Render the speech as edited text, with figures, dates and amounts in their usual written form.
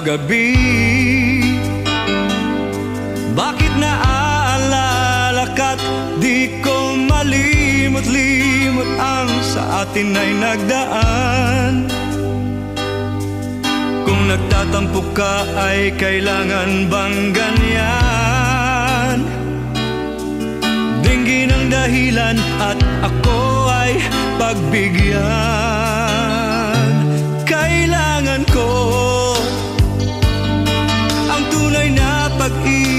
gabi. Bakit naaalala ka't di ko malimot-limot ang sa atin ay nagdaan? Kung nagtatampo ka ay kailangan bang ganyan? Dinggin ang dahilan at ako ay pagbigyan. Kailangan ko ang tunay na pag-ibig